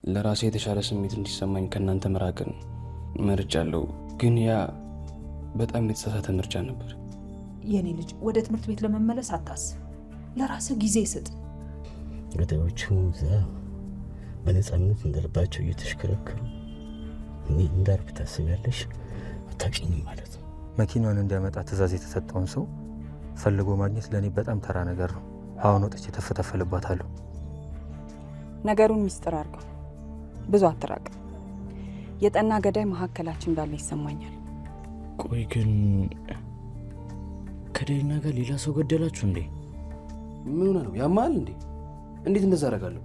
ለራሴ የተሻለ ስሜት እንዲሰማኝ ከእናንተ መራቅን መርጫለሁ። ግን ያ በጣም የተሳሳተ ምርጫ ነበር። የኔ ልጅ ወደ ትምህርት ቤት ለመመለስ አታስብ። ለራስህ ጊዜ ስጥ። ገዳዮቹ እዛ በነፃነት እንደልባቸው እየተሽከረከሩ እኔ እንዳርፍ ታስቢያለሽ? አታውቂኝም ማለት ነው። መኪናውን እንዲያመጣ ትእዛዝ የተሰጠውን ሰው ፈልጎ ማግኘት ለእኔ በጣም ተራ ነገር ነው። አሁን ወጥቼ ተፈተፈልባታለሁ። ነገሩን ሚስጥር አድርገው፣ ብዙ አትራቅ። የጠና ገዳይ መሀከላችን እንዳለ ይሰማኛል። ቆይ ግን ከደሊና ጋር ሌላ ሰው ገደላችሁ እንዴ? ምን ሆነ ነው? ያማል እንዴ? እንዴት እንደዛ አደርጋለሁ?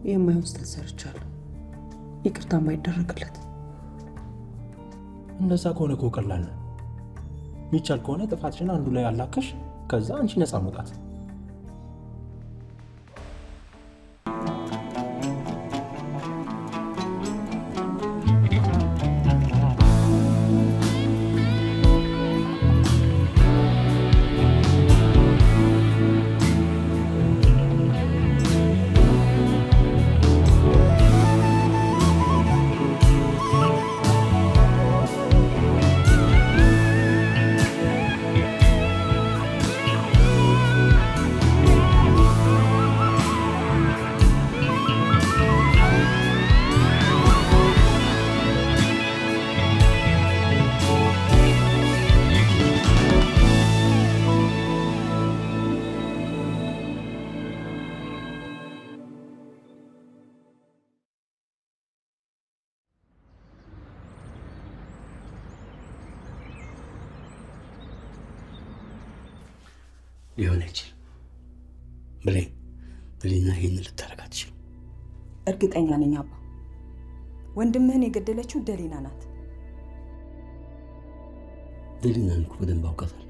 የማይሆን ስህተት ሰርቻለሁ። ይቅርታ ማይደረግለት። እንደዛ ከሆነ እኮ ቀላል ነው። ሚቻል ከሆነ ጥፋትሽን አንዱ ላይ አላከሽ፣ ከዛ አንቺ ነፃ መውጣት። ሊሆን አይችልም። ብሌና ይህን ልታረግ አትችልም። እርግጠኛ ነኝ አባ፣ ወንድምህን የገደለችው ደሊና ናት። ደሊናን እኮ በደንብ አውቃታለሁ።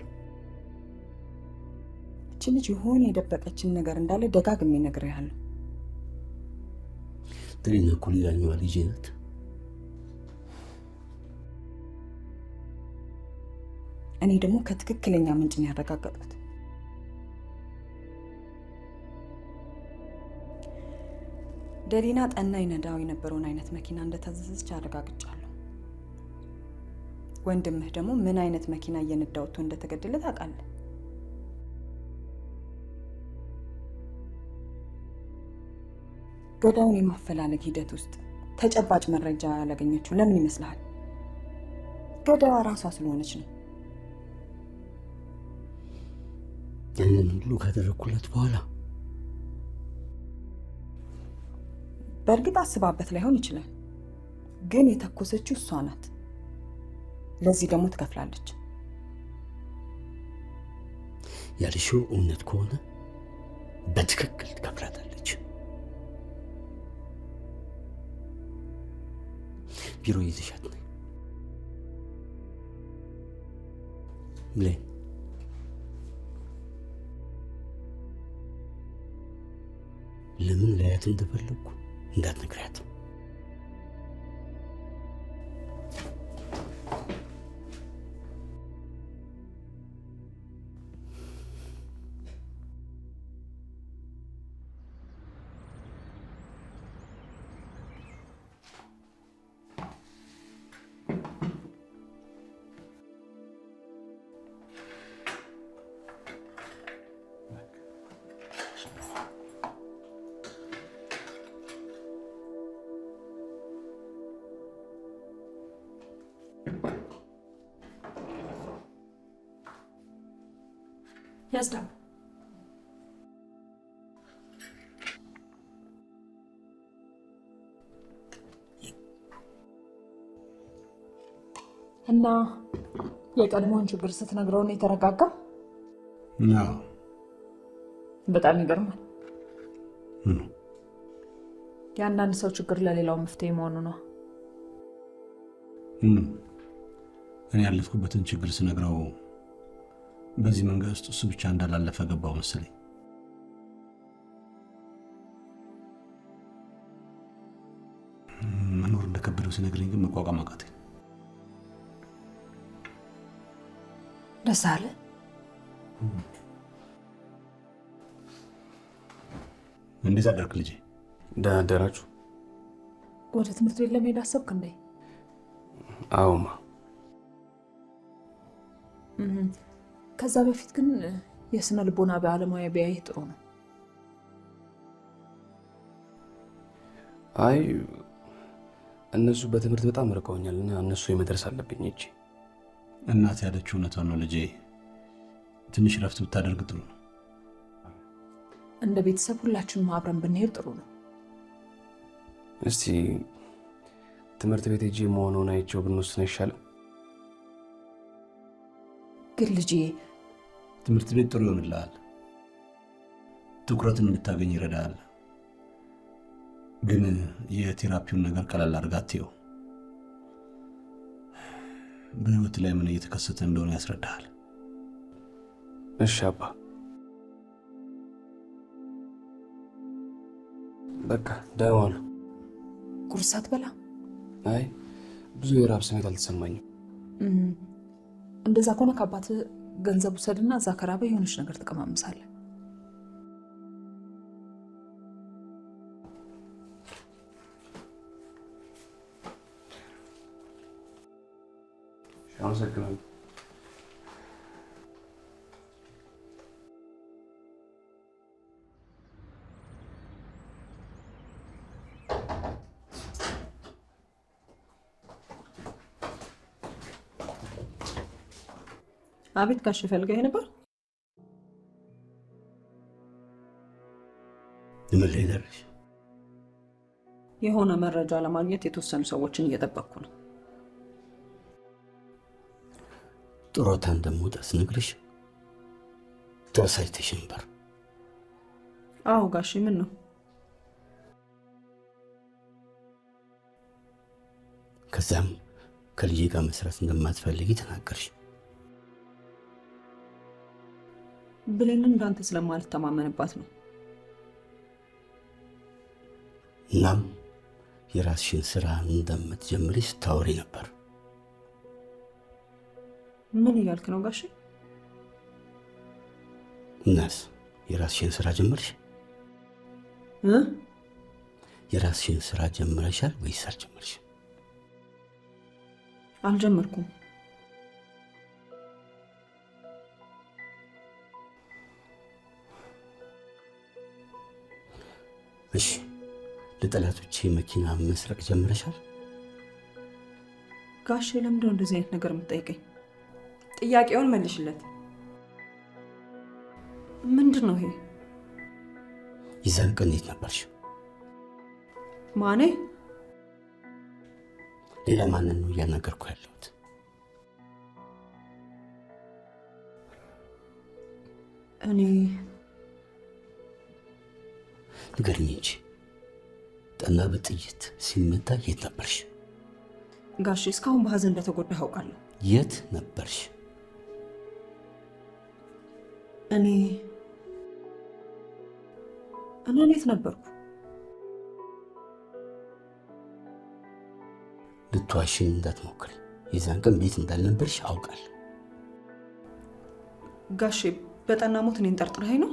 እቺ ልጅ የሆነ የደበቀችን ነገር እንዳለ ደጋግሜ ነግሬሃለሁ። ደሊና እኮ ሌላኛዋ ልጄ ናት። እኔ ደግሞ ከትክክለኛ ምንጭ ነው ያረጋገጥኩት። ደሊና ጠና ይነዳው የነበረውን አይነት መኪና እንደታዘዘች አረጋግጫለሁ። ወንድምህ ደግሞ ምን አይነት መኪና እየነዳ ወጥቶ እንደተገደለ ታውቃለህ። ገዳዩን የማፈላለግ ሂደት ውስጥ ተጨባጭ መረጃ ያላገኘችው ለምን ይመስልሃል? ገዳዩዋ ራሷ ስለሆነች ነው። ያንን ሁሉ ካደረኩላት በኋላ በእርግጥ አስባበት ላይሆን ይችላል፣ ግን የተኮሰችው እሷ ናት። ለዚህ ደግሞ ትከፍላለች። ያልሽው እውነት ከሆነ በትክክል ትከፍላታለች። ቢሮ ይዘሻት ነኝ ብሌን። ለምን ላያት እንደፈለግኩ እንዳትነግሪያት። ያዝዳ እና የቀድሞውን ችግር ስትነግረው ነው የተረጋጋ? አዎ። በጣም ይገርማል። የአንዳንድ ሰው ችግር ለሌላው መፍትሄ መሆኑ ነው። እኔ ያለፍኩበትን ችግር ስነግረው በዚህ መንገድ ውስጥ እሱ ብቻ እንዳላለፈ ገባው መሰለኝ። መኖር እንደከበደው ሲነግረኝ ግን መቋቋም አቃተኝ። ደስ አለ? እንዴት አደርክ ልጄ? ደህና አደራችሁ? ወደ ትምህርት ቤት ለመሄድ አሰብክ እንዴ? አዎማ። ከዛ በፊት ግን የስነ ልቦና ባለሙያ ቢያይ ጥሩ ነው። አይ እነሱ በትምህርት በጣም ርቀውኛል እና እነሱ የመድረስ አለብኝ እንጂ። እናት ያለችው እውነቷን ነው ልጄ። ትንሽ ረፍት ብታደርግ ጥሩ ነው። እንደ ቤተሰብ ሁላችንም አብረን ብንሄድ ጥሩ ነው። እስቲ ትምህርት ቤት ሄጄ መሆኑን አይቼው ብንወስን አይሻልም? ግን ልጄ ትምህርት ቤት ጥሩ ይሆንልሃል፣ ትኩረትን እንድታገኝ ይረዳሃል። ግን የቴራፒውን ነገር ቀላል አድርገህ አትየው። በህይወት ላይ ምን እየተከሰተ እንደሆነ ያስረዳሃል። እሺ አባ፣ በቃ ደህና ነው። ቁርስ አትበላ? አይ ብዙ የራብ ስሜት አልተሰማኝም። እንደዛ ከሆነ ከአባትህ ገንዘብ ውሰድና እዛ ከራበ የሆነች ነገር ትቀማምሳለህ። አመሰግናለሁ። አቤት ጋሽ ፈልገህ ነበር? ምን ላይ ደረሽ? የሆነ መረጃ ለማግኘት የተወሰኑ ሰዎችን እየጠበቅኩ ነው። ጡረታ እንደምወጣ ስነግርሽ ተወሳይተሽ ነበር። አዎ ጋሽ፣ ምን ነው? ከዛም ከልጄ ጋር መስራት እንደማትፈልጊ ተናገርሽ። ብሌንን እንዳንተ ስለማልተማመንባት ነው። እናም የራስሽን ስራ እንደምትጀምሪ ስታወሪ ነበር። ምን እያልክ ነው ጋሽ? እናስ የራስሽን ስራ ጀመርሽ? የራስሽን ስራ ጀምረሻል ወይስ አልጀመርሽ? አልጀመርኩም። እሺ፣ ለጠላቶቼ መኪና መስረቅ ጀምረሻል? ጋሽ ለምንድነው እንደዚህ አይነት ነገር የምትጠይቀኝ? ጥያቄውን መልሽለት። ምንድን ነው ይሄ? ይዛን ቀን የት ነበርሽ? ማኔ? ሌላ ማንን ነው እያናገርኩ ያለሁት? እኔ ንገሪኝ እንጂ ጠና በጥይት ሲመታ የት ነበርሽ? ጋሽ እስካሁን በሀዘን እንደተጎዳ አውቃለሁ። የት ነበርሽ? እኔ የት ነበርኩ? ልትዋሽኝ እንዳትሞክሪ። የዛን ቀን ቤት እንዳልነበርሽ አውቃለሁ። ጋሼ በጠና ሞት እኔን ጠርጥረኸኝ ነው?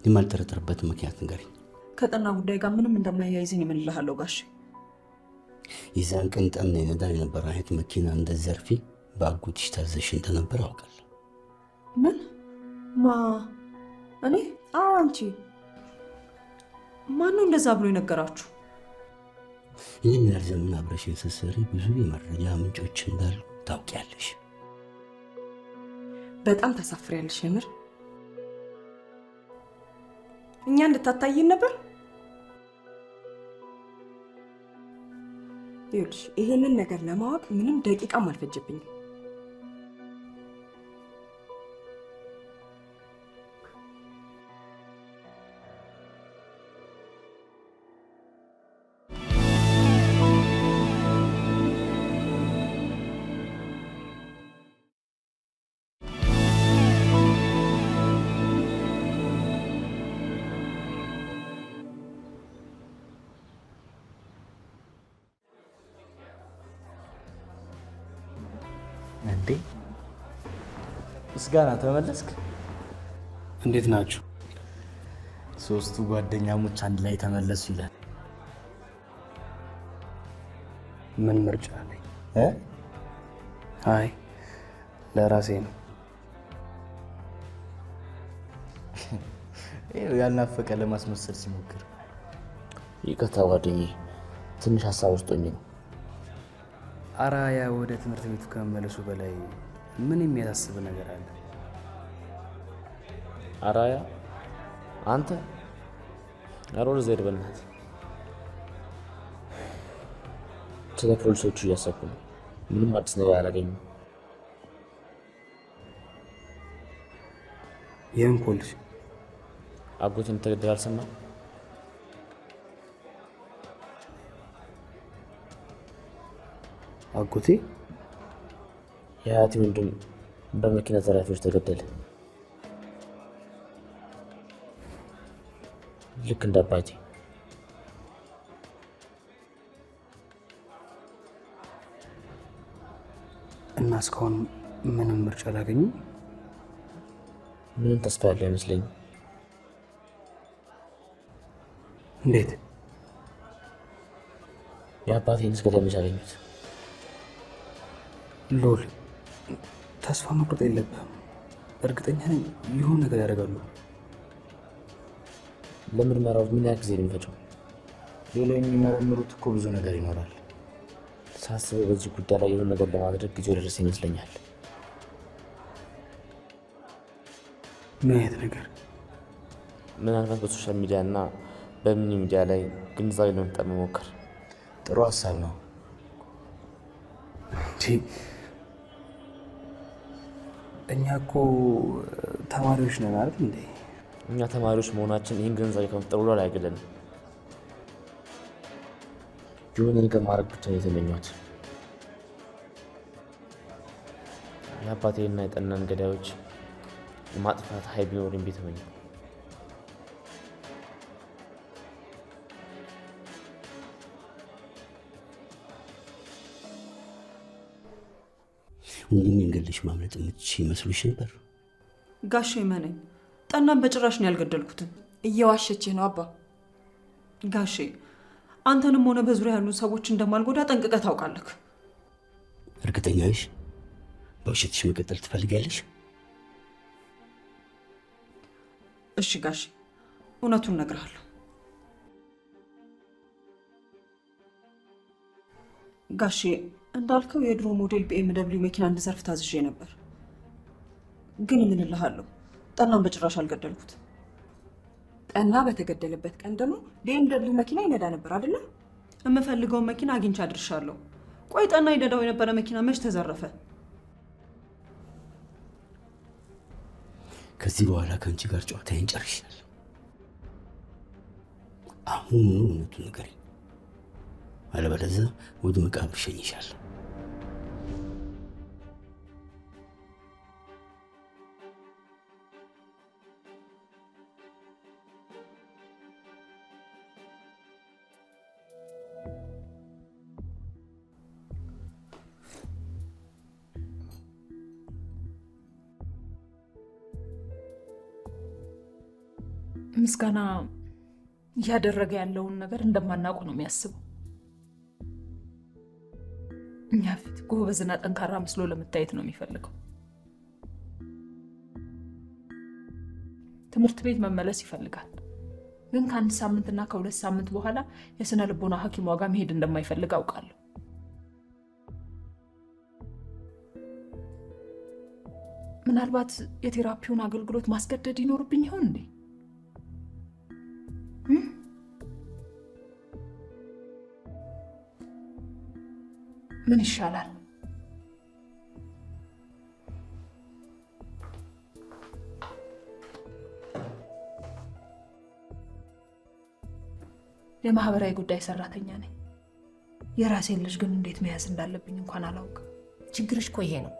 የማልጠረጥርበት ምክንያት ንገሪኝ። ከጠና ጉዳይ ጋር ምንም እንደማያይዘኝ እምልሃለሁ ጋሼ። የዛን ቀን ጠና የነዳ የነበረ አይነት መኪና እንደዘርፊ በአጎትሽ ታዘሽ እንደነበር አውቃለሁ። ምን? እኔ? አዎ አንቺ። ማነው እንደዛ ብሎ የነገራችሁ? ይህን ያህል ዘመን አብረሽን ስትሰሪ ብዙ የመረጃ ምንጮች እንዳሉ ታውቂያለሽ። በጣም ታሳፍሪያለሽ የምር። እኛ እንድታታይን ነበር። ይኸውልሽ ይሄንን ነገር ለማወቅ ምንም ደቂቃም አልፈጀብኝም። እንዴ ምስጋና ተመለስክ? እንዴት ናችሁ? ሶስቱ ጓደኛሞች አንድ ላይ ተመለሱ ይላል። ምን ምርጫ አለኝ? አይ ለራሴ ነው። ያልናፈቀ ለማስመሰል ሲሞክር። ይቅርታ ጓደኛዬ፣ ትንሽ ሀሳብ ውስጥ ሆኜ ነው። አራያ ወደ ትምህርት ቤቱ ከመመለሱ በላይ ምን የሚያሳስብ ነገር አለ? አራያ አንተ አሮር ዘይድ በእናትህ ስለ ፖሊሶቹ እያሰብኩ ነው። ምንም አዲስ ነገር አላገኘም። የምን ፖሊስ? አጎትን ተገደል አልሰማም? አጎቴ? የአያቴ ወንድም በመኪና ዘራፊዎች ተገደለ። ልክ እንደ አባቴ። እና እስካሁን ምንም ምርጫ አላገኙም? ምንም ተስፋ ያለው አይመስለኝም። እንዴት? የአባቴን እስከደምስ አገኙት። ሎል፣ ተስፋ መቁረጥ የለብህም። እርግጠኛ ነኝ ይሁን ነገር ያደርጋሉ። ለምርመራው ምን ያህል ጊዜ ነው የሚፈጀው? ሌላ የሚመረምሩት እኮ ብዙ ነገር ይኖራል። ሳስበው በዚህ ጉዳይ ላይ የሆነ ነገር ለማድረግ ጊዜው ደረሰ ይመስለኛል። ምን አይነት ነገር? ምናልባት በሶሻል ሚዲያ እና በሚኒ ሚዲያ ላይ ግንዛቤ ለመፍጠር መሞከር። ጥሩ ሀሳብ ነው። እኛ እኮ ተማሪዎች ነን አይደል እንዴ? እኛ ተማሪዎች መሆናችን ይህን ግንዛቤ ከመፍጠር ብሎ አያገለንም። የሆነ ነገር ማድረግ ብቻ ነው የተመኘሁት። የአባቴና የጠናን ገዳዮች የማጥፋት ኃይል ቢኖረኝ ቤት ተመኘሁ። ወንድሜ እንገልሽ ማምለጥ የምትችይ መስሎሽ ነበር? ጋሼ መነኝ ጠናን በጭራሽ ነው ያልገደልኩትም። እየዋሸችህ ነው አባ። ጋሼ አንተንም ሆነ በዙሪያ ያሉ ሰዎች እንደማልጎዳ ጠንቅቀህ ታውቃለህ። እርግጠኛ ነሽ? በውሸትሽ መቀጠል ትፈልጊያለሽ? እሺ ጋሼ እውነቱን እነግርሃለሁ። ጋሼ እንዳልከው የድሮ ሞዴል BMW መኪና እንድዘርፍ ታዝዤ ነበር። ግን ምን እልሃለሁ፣ ጠናን በጭራሽ አልገደልኩት። ጠና በተገደለበት ቀን ደግሞ BMW መኪና ይነዳ ነበር አይደለም? የምፈልገውን መኪና አግኝቼ አድርሻለሁ። ቆይ ጠና ይነዳው የነበረ መኪና መች ተዘረፈ? ከዚህ በኋላ ከአንቺ ጋር ጨዋታዬን ጨርሻለሁ። አሁን እውነቱን ንገሪኝ፣ አለበለዚያ ወደ መቃብር እሸኝሻለሁ። ምስጋና እያደረገ ያለውን ነገር እንደማናውቁ ነው የሚያስበው። እኛ ፊት ጎበዝና ጠንካራ መስሎ ለመታየት ነው የሚፈልገው። ትምህርት ቤት መመለስ ይፈልጋል፣ ግን ከ1 ሳምንትና ከ2 ሳምንት በኋላ የስነ ልቦና ሐኪም ዋጋ መሄድ እንደማይፈልግ አውቃለሁ። ምናልባት የቴራፒውን አገልግሎት ማስገደድ ይኖርብኝ ይሆን እንዴ? ምን ይሻላል? የማህበራዊ ጉዳይ ሰራተኛ ነኝ። የራሴን ልጅ ግን እንዴት መያዝ እንዳለብኝ እንኳን አላውቅም። ችግርሽ እኮ ይሄ ነው።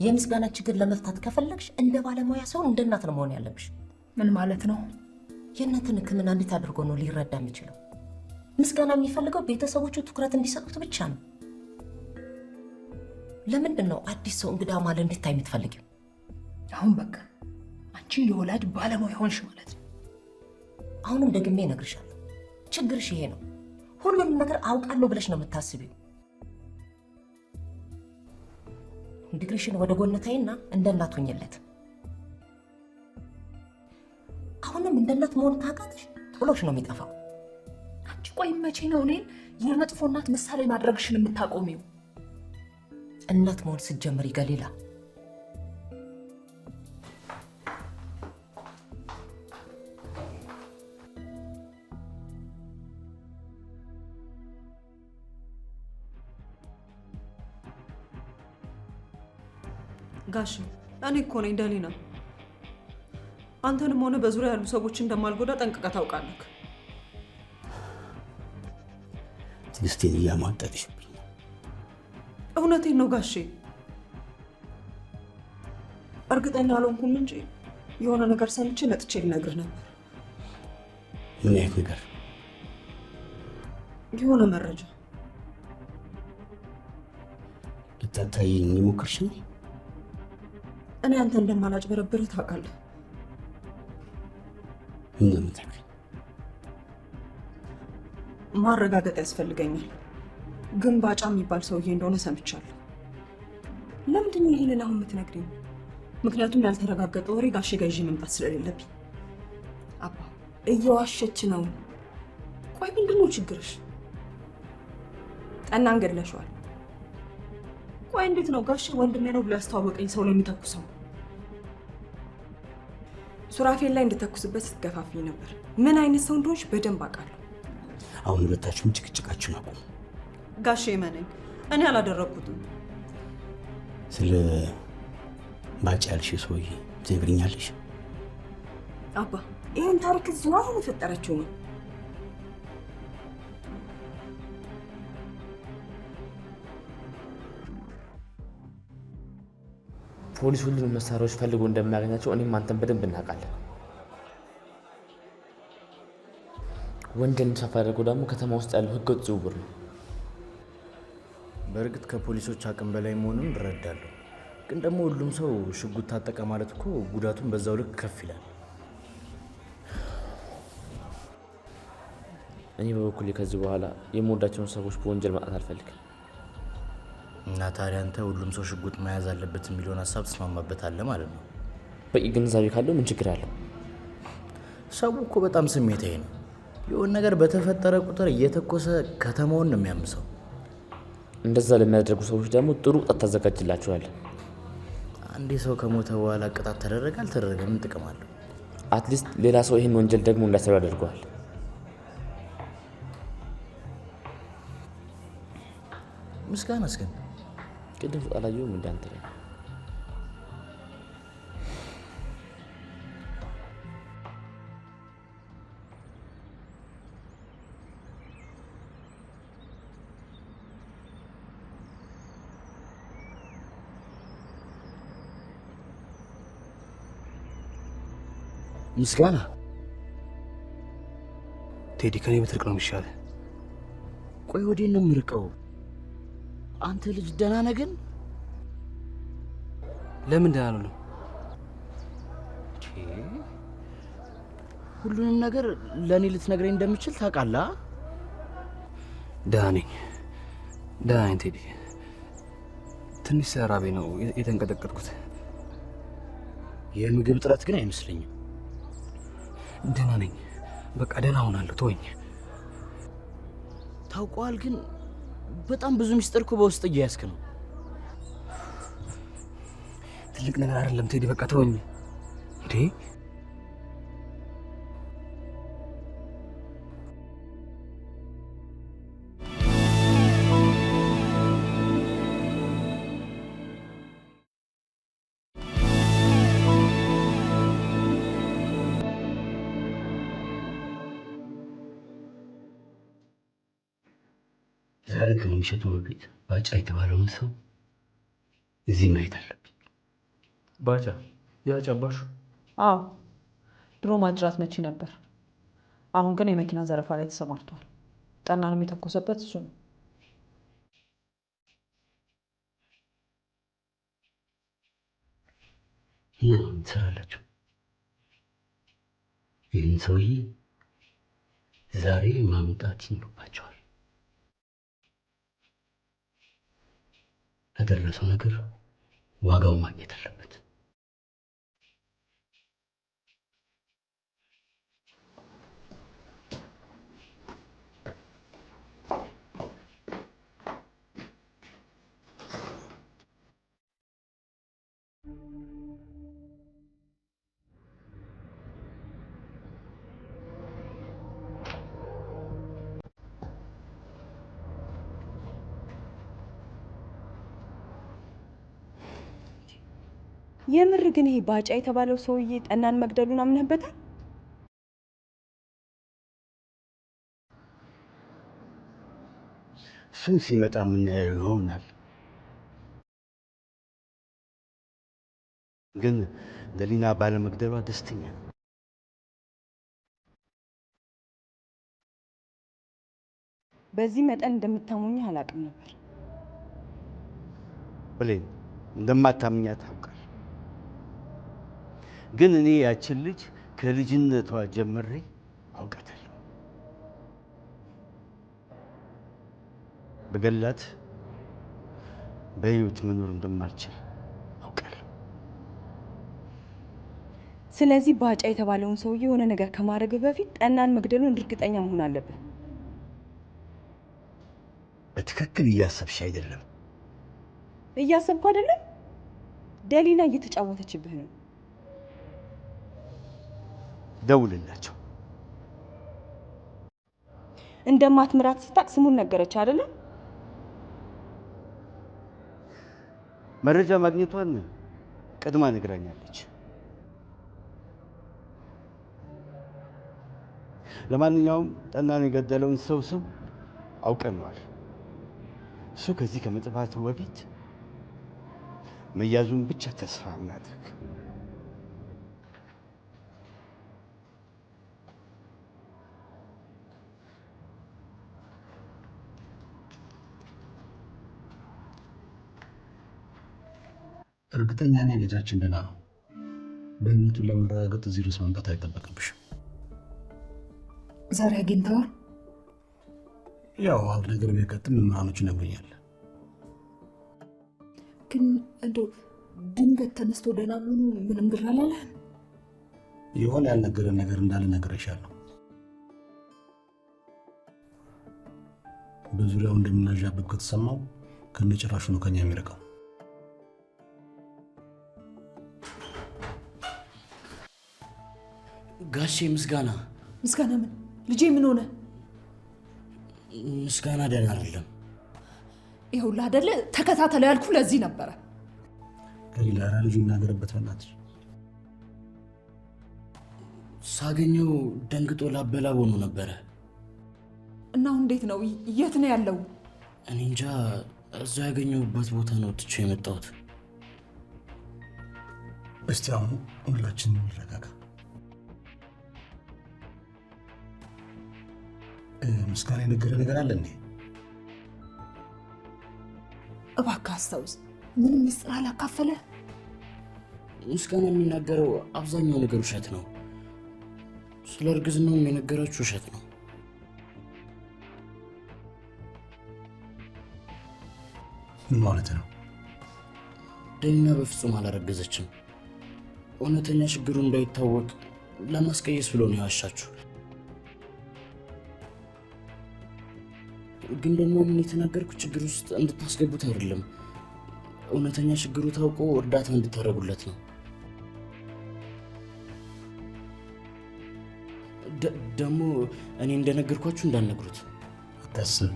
የምስጋና ችግር ለመፍታት ከፈለግሽ እንደ ባለሙያ ሰው እንደ እናት ነው መሆን ያለብሽ። ምን ማለት ነው? የእናትን ሕክምና እንዴት አድርጎ ነው ሊረዳ የሚችለው? ምስጋና የሚፈልገው ቤተሰቦቹ ትኩረት እንዲሰጡት ብቻ ነው። ለምንድን ነው አዲስ ሰው እንግዳ ማለት እንድታይ የምትፈልጊው? አሁን በቃ አንቺ የወላጅ ባለሙያ ሆንሽ ማለት ነው። አሁንም ደግሜ እነግርሻለሁ፣ ችግርሽ ይሄ ነው። ሁሉንም ነገር አውቃለሁ ብለሽ ነው የምታስቢው። ዲግሪሽን ወደ ጎነታይና እንደ እናት ሆኝለት። አሁንም እንደ እናት መሆን ካቃተሽ ጥሎሽ ነው የሚጠፋው። አንቺ ቆይ መቼ ነው እኔን የመጥፎ እናት ምሳሌ ማድረግሽን የምታቆሚው? እናት መሆን ስትጀምሪ ገሊላ ጋሽ እኔ እኮ ነኝ ደሊና። አንተንም ሆነ በዙሪያ ያሉ ሰዎች እንደማልጎዳ ጠንቅቀህ ታውቃለህ። ትዕግስቴን እያሟጠጥሽብኝ። እውነቴን ነው ጋሼ። እርግጠኛ አልሆንኩም እንጂ የሆነ ነገር ሰምቼ መጥቼ ልነግርህ ነበር። ምን አይነት ነገር? የሆነ መረጃ። ልታታይኝ የሞከርሽ ነው? እኔ አንተ እንደማላጭበረብርህ ታውቃለህ። እንደምታውቂው ማረጋገጥ ያስፈልገኛል። ግን ባጫ የሚባል ሰውዬ እንደሆነ ሰምቻለሁ። ለምንድን ነው ይህንን አሁን የምትነግሪኝ? ምክንያቱም ያልተረጋገጠ ወሬ ጋሼ ጋር ይዤ መምጣት ስለሌለብኝ። አባ እየዋሸች ነው። ቆይ ምንድን ነው ችግርሽ? ጠናን ገድለሽዋል። ቆይ እንዴት ነው ጋሼ ወንድሜ ነው ብሎ ያስተዋወቀኝ ሰው ላይ የሚተኩሰው? ሱራፌል ላይ እንድተኩስበት ስትገፋፍኝ ነበር። ምን አይነት ሰው እንደሆንሽ በደንብ አውቃለሁ። አሁን ሁለታችሁም ጭቅጭቃችሁን አቁሙ። ጋሼ መነኝ፣ እኔ አላደረግኩትም። ስለ ባጭ ያልሽ ሰውዬ ትነግሪኛለሽ? አባ ይህን ታሪክ እዚሁ አሁን የፈጠረችው ነው። ፖሊስ ሁሉንም መሳሪያዎች ፈልጎ እንደሚያገኛቸው እኔም አንተን በደንብ እናውቃለን። ወንጀል እንዲሰፋ ያደርገው ደግሞ ከተማ ውስጥ ያለው ህገወጥ ዝውውር ነው። በእርግጥ ከፖሊሶች አቅም በላይ መሆኑን እረዳለሁ። ግን ደግሞ ሁሉም ሰው ሽጉጥ ታጠቀ ማለት እኮ ጉዳቱን በዛው ልክ ከፍ ይላል። እኔ በበኩሌ ከዚህ በኋላ የምወዳቸውን ሰዎች በወንጀል ማጣት አልፈልግም። እና ታዲያ አንተ ሁሉም ሰው ሽጉጥ መያዝ አለበት የሚለውን ሀሳብ ተስማማበታለህ ማለት ነው? በቂ ግንዛቤ ካለው ምን ችግር አለው? ሰው እኮ በጣም ስሜታዊ ነው። የሆነ ነገር በተፈጠረ ቁጥር እየተኮሰ ከተማውን ነው የሚያምሰው። እንደዛ ለሚያደርጉ ሰዎች ደግሞ ጥሩ ቅጣት ታዘጋጅላቸዋለህ። አንዴ ሰው ከሞተ በኋላ ቅጣት ተደረገ አልተደረገ ምን ጥቅም አለው? አትሊስት ሌላ ሰው ይህን ወንጀል ደግሞ እንዳይሰሩ ያደርገዋል። ምስጋናስ ግን ቅድም አላየሁም እንዳንተ ላይ ምስጋና ቴዲ ከኔ ብትርቅ ነው የሚሻለው። ቆይ ወዴት ነው የምርቀው? አንተ ልጅ ደህና ነህ ግን? ለምን ደህና ነው? ሁሉንም ነገር ለእኔ ልትነግረኝ እንደምችል ታውቃለህ? ደህና ነኝ ቴዲ። ትንሽ ሰራቤ ነው የተንቀጠቀጥኩት። የምግብ እጥረት ግን አይመስለኝም። ደህና ነኝ፣ በቃ ደህና ሆናለሁ። ተወኝ። ታውቀዋል ግን በጣም ብዙ ሚስጥር እኮ በውስጥ እያያዝክ ነው። ትልቅ ነገር አይደለም ቴዲ፣ በቃ ተወኝ። እንዴ ዛሬ ከመምሸቱ በፊት ባጫ የተባለውን ሰው እዚህ ማየት አለብኝ። ባጫ? ያ ጨባሹ? አዎ፣ ድሮ ማጅራት መቺ ነበር። አሁን ግን የመኪና ዘረፋ ላይ ተሰማርቷል። ጠናንም የተኮሰበት እሱ ነው። ምን ትሰራላችሁ? ይህን ሰውዬ ዛሬ ማምጣት ይኖርባቸዋል። ለደረሰው ነገር ዋጋው ማግኘት አለበት። የምር ግን ይሄ ባጫ የተባለው ሰውዬ ጠናን መግደሉን አምነህበታል? እሱን ሲመጣ የምናየው ይሆናል። ግን ደሊና ባለመግደሏ ደስተኛ ነው። በዚህ መጠን እንደምታሙኝ አላውቅም ነበር። ብሌን እንደማታምኛት ታውቃል። ግን እኔ ያችን ልጅ ከልጅነቷ ጀምሬ አውቃታለሁ። በገላት በህይወት መኖር እንደማልችል አውቃለሁ። ስለዚህ ባጫ የተባለውን ሰውዬ የሆነ ነገር ከማድረግ በፊት ጠናን መግደሉን እርግጠኛ መሆን አለብን። በትክክል እያሰብሽ አይደለም። እያሰብኩ አይደለም። ደሊና እየተጫወተችብህ ነው። ደውልላቸው። እንደማትምራት ስታቅ ስሙን ነገረች አይደለም? መረጃ ማግኘቷን ቀድማ ነግራኛለች። ለማንኛውም ጠናን የገደለውን ሰው ስም አውቀነዋል። እሱ ከዚህ ከመጥፋቱ በፊት መያዙን ብቻ ተስፋ እናድርግ። እርግጠኛ ነኝ ልጃችን ደህና ነው። ደህንነቱን ለመረጋገጥ እዚህ ድረስ መምጣት አይጠበቅብሽም። ዛሬ አግኝተዋል? ያው አንድ ነገር ቢያጋጥም ምናምኖች ይነግሩኛል። ግን እንደው ድንገት ተነስቶ ደህና መሆኑ ምንም ግር አላለህም? የሆነ ያልነገረን ነገር እንዳለ ነግሬሻለሁ። በዙሪያው እንደምናዣብብ ከተሰማው ከነጭራሹ ነው ከኛ የሚርቀው። ጋሼ ምስጋና ምስጋና ምን? ልጄ ምን ሆነ? ምስጋና ደህና አይደለም። ይኸውልህ አይደለ ተከታተለ ያልኩ ለዚህ ነበረ። ከሌላ ልጁ እናገርበት በእናትሽ። ሳገኘው ደንግጦ ላበላብ ሆኖ ነበረ። እና አሁን እንዴት ነው? የት ነው ያለው? እኔ እንጃ። እዛ ያገኘሁበት ቦታ ነው ትቼ የመጣሁት። እስቲ አሁን ሁላችንም እንረጋጋ። ምስጋና የነገረ ነገር አለ እንዴ? እባክህ አስታውስ። ምንም ምስጢር አላካፈለ? ምስጋና የሚናገረው አብዛኛው ነገር ውሸት ነው። ስለ እርግዝናውም የነገራችሁ ውሸት ነው። ምን ማለት ነው? ደሊና በፍጹም አላረገዘችም። እውነተኛ ችግሩ እንዳይታወቅ ለማስቀየስ ብሎ ነው ያዋሻችሁ። ግን ደግሞ ምን የተናገርኩት ችግር ውስጥ እንድታስገቡት አይደለም፣ እውነተኛ ችግሩ ታውቆ እርዳታ እንድታደርጉለት ነው። ደግሞ እኔ እንደነገርኳችሁ እንዳትነግሩት። አታስብ።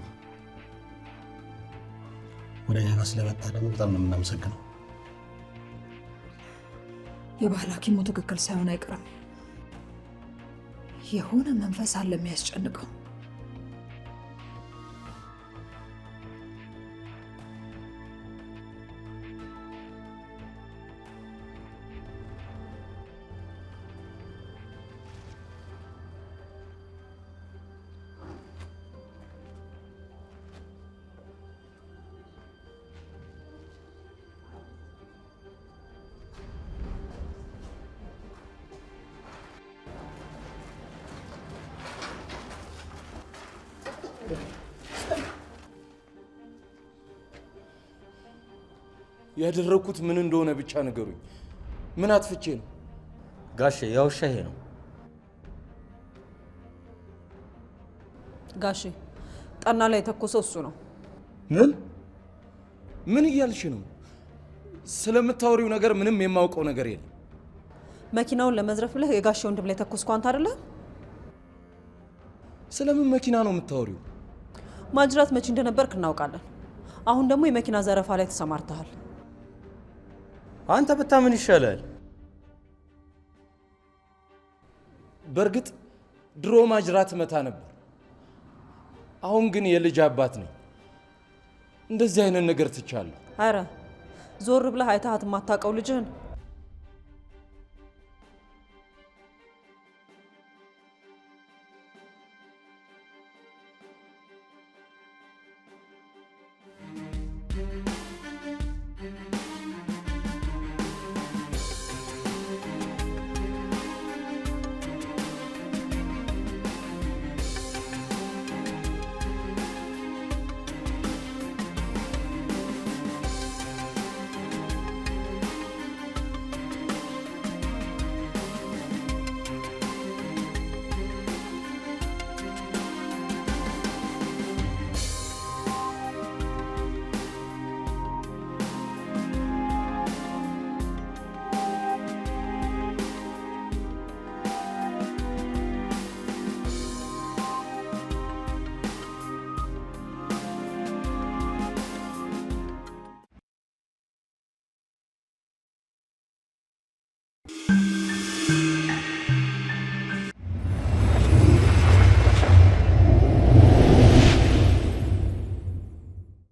ወደ እኛ ጋር ስለመጣ ደግሞ በጣም ነው የምናመሰግነው። የባህል ሐኪሙ ትክክል ሳይሆን አይቀርም። የሆነ መንፈስ አለ የሚያስጨንቀው። ያደረኩት ምን እንደሆነ ብቻ ንገሩኝ። ምን አጥፍቼ ነው? ጋሼ ያው ውሻ ይሄ ነው። ጋሼ ጠና ላይ የተኮሰው እሱ ነው። ምን እያልሽ ነው? ስለምታወሪው ነገር ምንም የማውቀው ነገር የለም። መኪናውን ለመዝረፍ ብለህ የጋሼ ወንድም ላይ ተኮስኩ አንተ አይደለህ? ስለምን መኪና ነው የምታወሪው? ማጅራት መቼ እንደነበርክ እናውቃለን። አሁን ደግሞ የመኪና ዘረፋ ላይ ተሰማርተሃል። አንተ ብታምን ይሻላል። በእርግጥ ድሮ ማጅራት መታ ነበር። አሁን ግን የልጅ አባት ነኝ። እንደዚህ አይነት ነገር ትቻለሁ። አረ ዞር ብለህ አይተሃት የማታውቀው ልጅህን